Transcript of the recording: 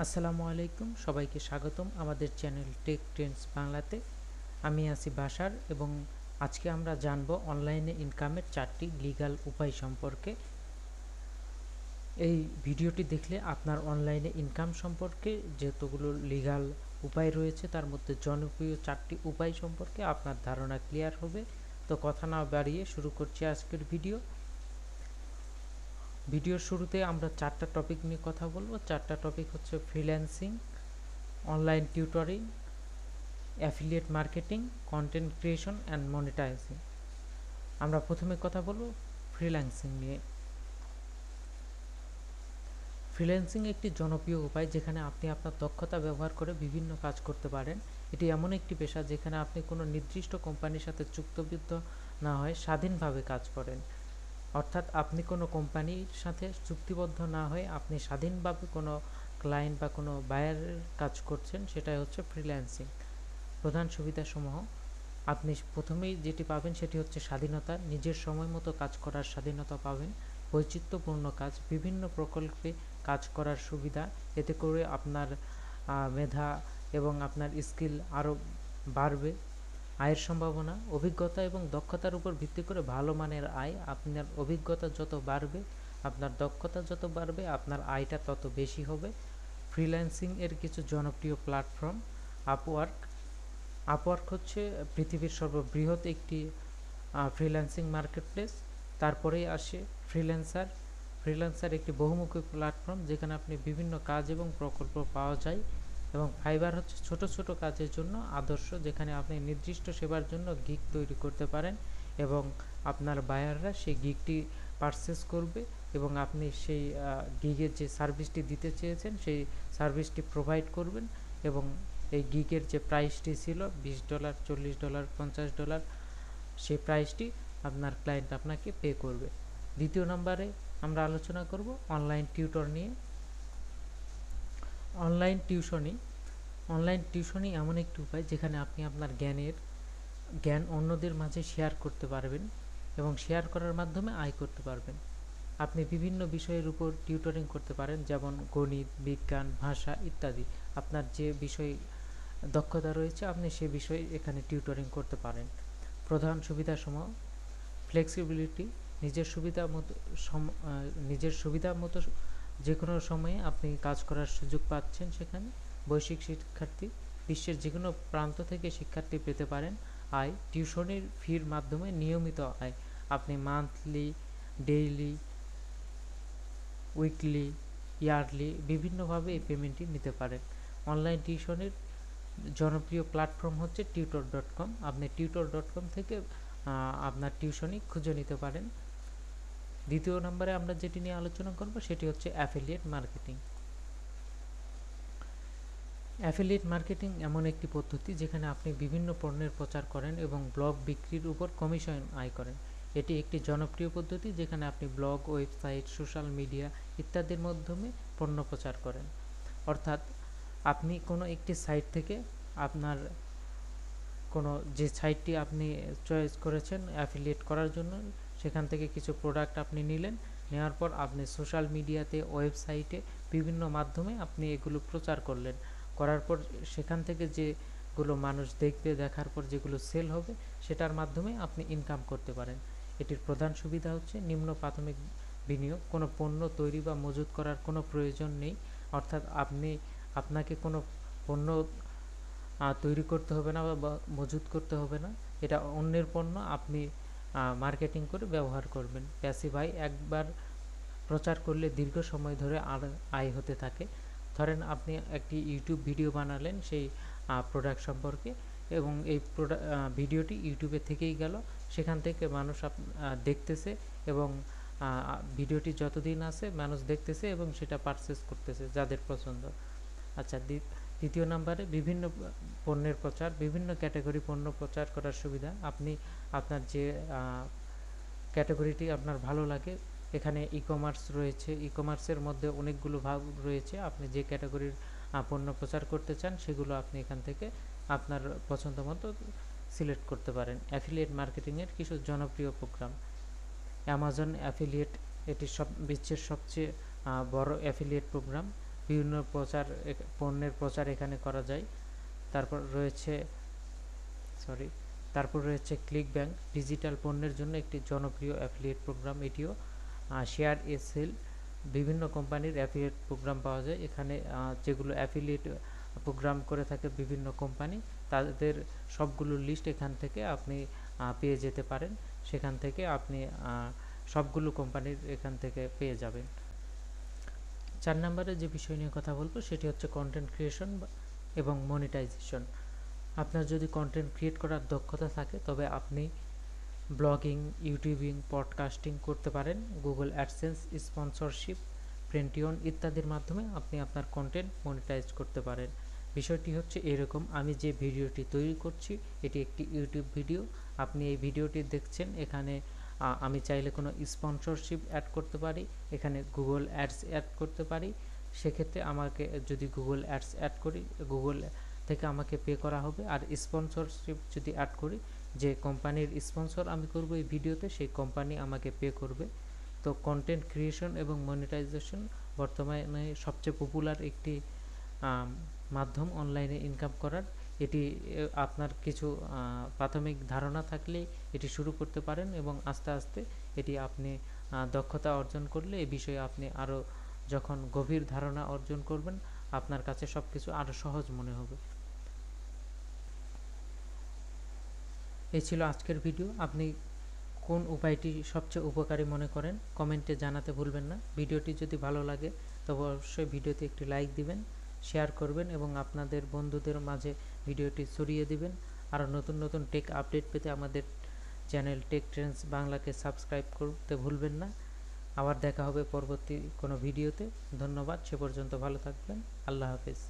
আসসালামু আলাইকুম, সবাইকে স্বাগতম আমাদের চ্যানেল টেক ট্রেন্ডস বাংলাতে। আমি আছি বাশার এবং আজকে আমরা জানব অনলাইনে ইনকামের 4টি লিগ্যাল উপায় সম্পর্কে। এই ভিডিওটি দেখলে আপনার অনলাইনে ইনকাম সম্পর্কে যতগুলো লিগ্যাল উপায় রয়েছে তার মধ্যে জনপ্রিয় 4টি উপায় সম্পর্কে আপনার ধারণা ক্লিয়ার হবে। তো কথা না বাড়িয়ে শুরু করছি আজকের ভিডিওর শুরুতে আমরা 4টা টপিক নিয়ে কথা বলবো। 4টা টপিক হচ্ছে freelancing, online tutoring, affiliate marketing, content creation and monetising. আমরা প্রথমে কথা বলবো ফ্রিল্যান্সিং নিয়ে। ফ্রিল্যান্সিং একটি জনপ্রিয় উপায় যেখানে আপনি আপনার দক্ষতা ব্যবহার করে বিভিন্ন কাজ করতে পারেন। এটি এমন একটি পেশা যেখানে আপনি কোনো নির্দিষ্ট কোম্পানির সাথে চুক্তিবদ্ধ না হয়ে স্বাধীনভাবে কাজ করেন। অর্থাৎ আপনি কোনো কোম্পানির সাথে চুক্তিবদ্ধ না হয়ে আপনি স্বাধীনভাবে কোনো ক্লায়েন্ট বা কোনো বায়ারের কাজ করছেন, সেটাই হচ্ছে ফ্রিল্যান্সিং। প্রধান সুবিধাসমূহ আপনি প্রথমেই যেটি পাবেন সেটি হচ্ছে স্বাধীনতা, নিজের সময় মতো কাজ করার স্বাধীনতা পাবেন। বৈচিত্র্যপূর্ণ কাজ, বিভিন্ন প্রকল্পে কাজ করার সুবিধা, এতে করে আপনার মেধা এবং আপনার স্কিল আরও বাড়বে। আয়ের সম্ভাবনা, অভিজ্ঞতা এবং দক্ষতার উপর ভিত্তি করে ভালো মানের আয়। আপনার অভিজ্ঞতা যত বাড়বে, আপনার দক্ষতা যত বাড়বে, আপনার আয়টা তত বেশি হবে। ফ্রিল্যান্সিং এর কিছু জনপ্রিয় প্ল্যাটফর্ম: আপওয়ার্ক হচ্ছে পৃথিবীর সর্ববৃহৎ একটি ফ্রিল্যান্সিং মার্কেটপ্লেস। তারপরেই আসে ফ্রিল্যান্সার একটি বহুমুখী প্ল্যাটফর্ম যেখানে আপনি বিভিন্ন কাজ এবং প্রকল্প পাওয়া যায়। এবং ফাইবার হচ্ছে ছোট ছোট কাজের জন্য আদর্শ, যেখানে আপনি নির্দিষ্ট সেবার জন্য গিগ তৈরি করতে পারেন এবং আপনার বায়াররা সেই গিগটি পারচেস করবে এবং আপনি সেই গিগের যে সার্ভিসটি দিতে চেয়েছেন সেই সার্ভিসটি প্রোভাইড করবেন এবং এই গিগের যে প্রাইসটি ছিল $20, $40, $50, সেই প্রাইসটি আপনার ক্লায়েন্ট আপনাকে পে করবে। দ্বিতীয় নম্বরে আমরা আলোচনা করব অনলাইন টিউটর নিয়ে। অনলাইন টিউশনি এমন একটি উপায় যেখানে আপনি আপনার জ্ঞান অন্যদের মাঝে শেয়ার করতে পারবেন এবং শেয়ার করার মাধ্যমে আয় করতে পারবেন। আপনি বিভিন্ন বিষয়ের উপর টিউটরিং করতে পারেন, যেমন গণিত, বিজ্ঞান, ভাষা ইত্যাদি। আপনার যে বিষয়ে দক্ষতা রয়েছে আপনি সে বিষয়ে এখানে টিউটরিং করতে পারেন। প্রধান সুবিধাসমূহ: ফ্লেক্সিবিলিটি, নিজের সুবিধা মতো যে কোনো সময়ে আপনি কাজ করার সুযোগ পাচ্ছেন সেখানে। বৈশ্বিক শিক্ষার্থী, বিশ্বের যে কোনো প্রান্ত থেকে শিক্ষার্থী পেতে পারেন। আয়, টিউশনির ফির মাধ্যমে নিয়মিত আয়। আপনি মান্থলি, ডেইলি, উইকলি, ইয়ারলি বিভিন্নভাবে এই পেমেন্টটি নিতে পারেন। অনলাইন টিউশনের জনপ্রিয় প্ল্যাটফর্ম হচ্ছে tutor.com। আপনি tutor.com থেকে আপনার টিউশনি খুঁজে নিতে পারেন। দ্বিতীয় নম্বরে আমরা যেটি নিয়ে আলোচনা করব সেটি হচ্ছে অ্যাফিলিয়েট মার্কেটিং। অ্যাফিলিয়েট মার্কেটিং এমন একটি পদ্ধতি যেখানে আপনি বিভিন্ন পণ্যের প্রচার করেন এবং ব্লগ বিক্রির উপর কমিশন আয় করেন। এটি একটি জনপ্রিয় পদ্ধতি যেখানে আপনি ব্লগ, ওয়েবসাইট, সোশ্যাল মিডিয়া ইত্যাদির মাধ্যমে পণ্য প্রচার করেন। অর্থাৎ আপনি কোনো একটি সাইট থেকে আপনার কোনো যে সাইটটি আপনি চয়েস করেছেন অ্যাফিলিয়েট করার জন্য, সেখান থেকে কিছু প্রোডাক্ট আপনি নিলেন, নেওয়ার পর আপনি সোশ্যাল মিডিয়াতে, ওয়েবসাইটে বিভিন্ন মাধ্যমে আপনি এগুলো প্রচার করলেন। করার পর সেখান থেকে যেগুলো মানুষ দেখবে, দেখার পর যেগুলো সেল হবে সেটার মাধ্যমে আপনি ইনকাম করতে পারেন। এটির প্রধান সুবিধা হচ্ছে নিম্ন প্রাথমিক বিনিয়োগ, কোনো পণ্য তৈরি বা মজুত করার কোনো প্রয়োজন নেই। অর্থাৎ আপনাকে কোনো পণ্য তৈরি করতে হবে না বা মজুত করতে হবে না। এটা অন্যের পণ্য, আপনি মার্কেটিং করে ব্যবহার করবেন। প্যাসিভ আয়, একবার প্রচার করলে দীর্ঘ সময় ধরে আয় হতে থাকে। ধরেন আপনি একটি ইউটিউব ভিডিও বানালেন সেই প্রোডাক্ট সম্পর্কে এবং এই ভিডিওটি ইউটিউবে থেকেই গেল, সেখান থেকে মানুষ দেখতেছে এবং ভিডিওটি যতদিন আছে মানুষ দেখতেছে এবং সেটা পারচেস করতেছে যাদের পছন্দ। আচ্ছা, দ্বিতীয় নম্বরে বিভিন্ন পণ্যের প্রচার, বিভিন্ন ক্যাটাগরি পণ্য প্রচার করার সুবিধা। আপনি আপনার যে ক্যাটাগরিটি আপনার ভালো লাগে, এখানে ই কমার্স রয়েছে, ই কমার্সের মধ্যে অনেকগুলো ভাগ রয়েছে। আপনি যে ক্যাটাগরির পণ্য প্রচার করতে চান সেগুলো আপনি এখান থেকে আপনার পছন্দ মতো সিলেক্ট করতে পারেন। অ্যাফিলিয়েট মার্কেটিংয়ের কিছু জনপ্রিয় প্রোগ্রাম: অ্যামাজন অ্যাফিলিয়েট, এটি বিশ্বের সবচেয়ে বড় অ্যাফিলিয়েট প্রোগ্রাম। বিভিন্ন পণ্যের প্রচার এখানে করা যায়। তারপর রয়েছে ক্লিক ব্যাংক, ডিজিটাল পণ্যের জন্য একটি জনপ্রিয় অ্যাফিলিয়েট প্রোগ্রাম। এটিও শেয়ার এ সেল, বিভিন্ন কোম্পানির অ্যাফিলিয়েট প্রোগ্রাম পাওয়া যায় এখানে, যেগুলো অ্যাফিলিয়েট প্রোগ্রাম করে থাকে বিভিন্ন কোম্পানি, তাদের সবগুলো লিস্ট এখান থেকে আপনি পেয়ে যেতে পারেন। সেখান থেকে আপনি সবগুলো কোম্পানির এখান থেকে পেয়ে যাবেন। 4 নম্বরে যে বিষয় নিয়ে কথা বলবো সেটি হচ্ছে কন্টেন্ট ক্রিয়েশন এবং মনিটাইজেশন। আপনার যদি কন্টেন্ট ক্রিয়েট করার দক্ষতা থাকে তবে আপনি ব্লগিং, ইউটিউবিং, পডকাস্টিং করতে পারেন। গুগল অ্যাডসেন্স, স্পন্সরশিপ, প্রেন্টিয়ন ইত্যাদির মাধ্যমে আপনি আপনার কন্টেন্ট মনিটাইজ করতে পারেন। বিষয়টি হচ্ছে এরকম, আমি যে ভিডিওটি তৈরি করছি এটি একটি ইউটিউব ভিডিও। আপনি এই ভিডিওটি দেখছেন, এখানে আমি চাইলে কোনো স্পন্সরশিপ অ্যাড করতে পারি, এখানে গুগল অ্যাডস অ্যাড করতে পারি। সেক্ষেত্রে আমাকে যদি গুগল অ্যাডস অ্যাড করি, গুগল থেকে আমাকে পে করা হবে। আর স্পন্সরশিপ যদি অ্যাড করি, যে কোম্পানির স্পন্সর আমি করব এই ভিডিওতে, সেই কোম্পানি আমাকে পে করবে। তো কন্টেন্ট ক্রিয়েশন এবং মনিটাইজেশন বর্তমানে সবচেয়ে পপুলার একটি মাধ্যম অনলাইনে ইনকাম করার। এটি আপনার কিছু প্রাথমিক ধারণা থাকলেই এটি শুরু করতে পারেন এবং আস্তে আস্তে এটি আপনি দক্ষতা অর্জন করলে এই বিষয়ে আপনি আরও যখন গভীর ধারণা অর্জন করবেন, আপনার কাছে সব কিছু আরও সহজ মনে হবে। এই ছিল আজকের ভিডিও। আপনি কোন উপায়টি সবচেয়ে উপকারী মনে করেন কমেন্টে জানাতে ভুলবেন না। ভিডিওটি যদি ভালো লাগে তবে অবশ্যই ভিডিওতে একটি লাইক দিবেন, শেয়ার করবেন এবং আপনাদের বন্ধুদের মাঝে ভিডিওটি ছড়িয়ে দিবেন। আরও নতুন নতুন টেক আপডেট পেতে আমাদের চ্যানেল টেক ট্রেন্ডস বাংলাকে সাবস্ক্রাইব করতে ভুলবেন না। আবার দেখা হবে পরবর্তী কোনো ভিডিওতে। ধন্যবাদ, সে পর্যন্ত ভালো থাকবেন। আল্লাহ হাফেজ।